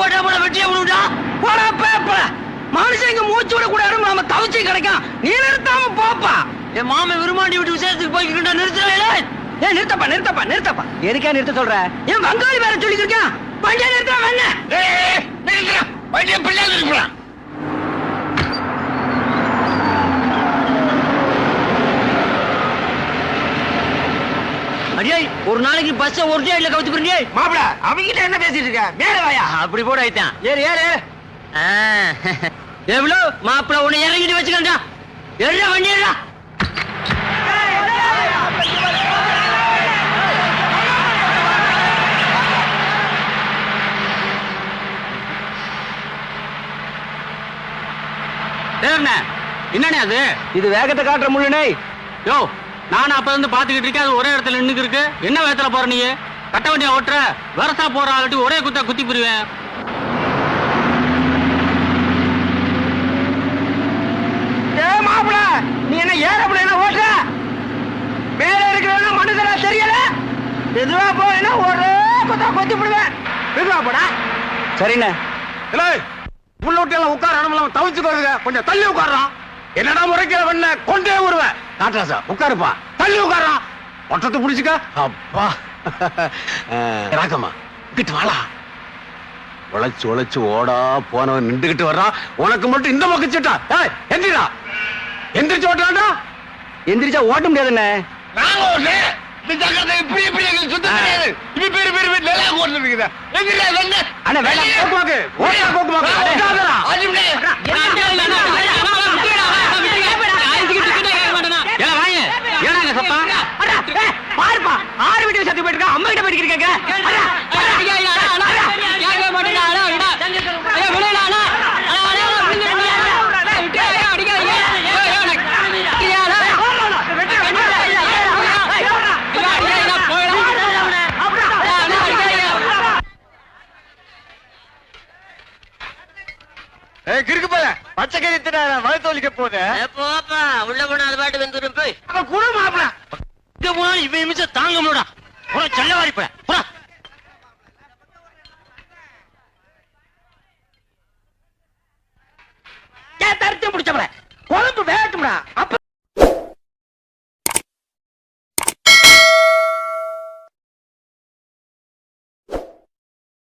போட்டா போல வெட்டியா விடுடா. போடா பேப்ப. மனுஷங்க மூச்சு விட கூட இடம் நாம தவிச்சு கிடைக்கும். நீ நிறுத்தாம போப்பா. என் மாமன் விரும்மாண்டி விட்டு விசேஷத்துக்கு போய்கிட்ட நிறுத்தல. ஏன் நிறுத்தப்பா நிறுத்தப்பா நிறுத்தப்பா. எதுக்கே நிறுத்த சொல்ற? ஏன் வங்காளி வேற சொல்லிட்டு இருக்கான். வண்டியை நிறுத்தா வேணா. நிறுத்தா. வண்டியை பிள்ளை நிறுத்தலாம். அடியே ஒரு நாளைக்கு பஸ் ஒரு டேட்ல கவுத்து போறீங்க. மாப்ள அவங்கிட்ட என்ன பேசிட்டு இருக்க? மேல வாயா. அப்படி போட ஐத்தான். ஏறு ஏறு ஏறு. எவ்வளவு மாப்ள உன்னை இறங்கிட்டு வச்சுக்கண்டா. ஏறா வண்டி ஏறா. என்னண்ணே அது? இது வேகத்தை காட்டுற முள்ளுனே. யோ நானும் அப்ப இருந்து பாத்துக்கிட்டு இருக்கேன். அது ஒரே இடத்துல நின்னுக்கு இருக்கு. என்ன வேகத்துல போற நீ? கட்ட வண்டியா ஓட்டுற? வரசா போற ஆளுட்டு ஒரே குத்தா குத்தி புரிவேன். மாப்பிள நீ என்ன ஏறப்பட என்ன ஓட்டுற? மேல இருக்கிறவங்க மனுஷனா தெரியல. எதுவா போனா ஒரே குத்தா குத்தி புடுவேன். எதுவா போடா? சரிண்ணே. இல்லை உள்ள விட்டு எல்லாம் உட்கார அனுமலாம் தவிச்சுக்கோங்க. கொஞ்சம் தள்ளி உட்காரான். என்னடா முறைக்கிற பண்ண கொண்டே வருவேன். காட்டுறாசா உட்காருப்பா. தள்ளி உட்காரான். ஒட்டத்தை புடிச்சுக்க. அப்பா ராக்கம்மா கிட்டு வாழா. உழைச்சு உழைச்சு ஓடா போனவன் நின்றுகிட்டு வர்றான். உனக்கு மட்டும் இந்த பக்கம் சிட்டா. எந்திரா எந்திரிச்சு ஓட்டுறான்டா. எந்திரிச்சா ஓட்ட முடியாதுண்ணே. இப்படி இப்படி சுத்த கிடையாது. இப்படி பேரு பேரு நல்லா ஓட்டுறீங்க. எந்திரா வந்து அண்ணா வேலை போக்குவாக்கு ஓட்டா போக்குவாக்கு ஓட்டாதடா. பாருப்பா 6 வீட்டுக்கு சத்து போயிட்டு அம்மா கிட்ட போயிட்டு இருக்கேங்க. கிறுக்கு போல பச்சை கறி வயத்தோலிக்க போகுது. போப்பா உள்ள போனா அது பாட்டு வந்துடும். போய் குடு மாப்பிள. இங்க போனா இவன் நிமிஷம் தாங்க முடியா. செல்லவாரி போற தரிச்சு முடிச்சப்பட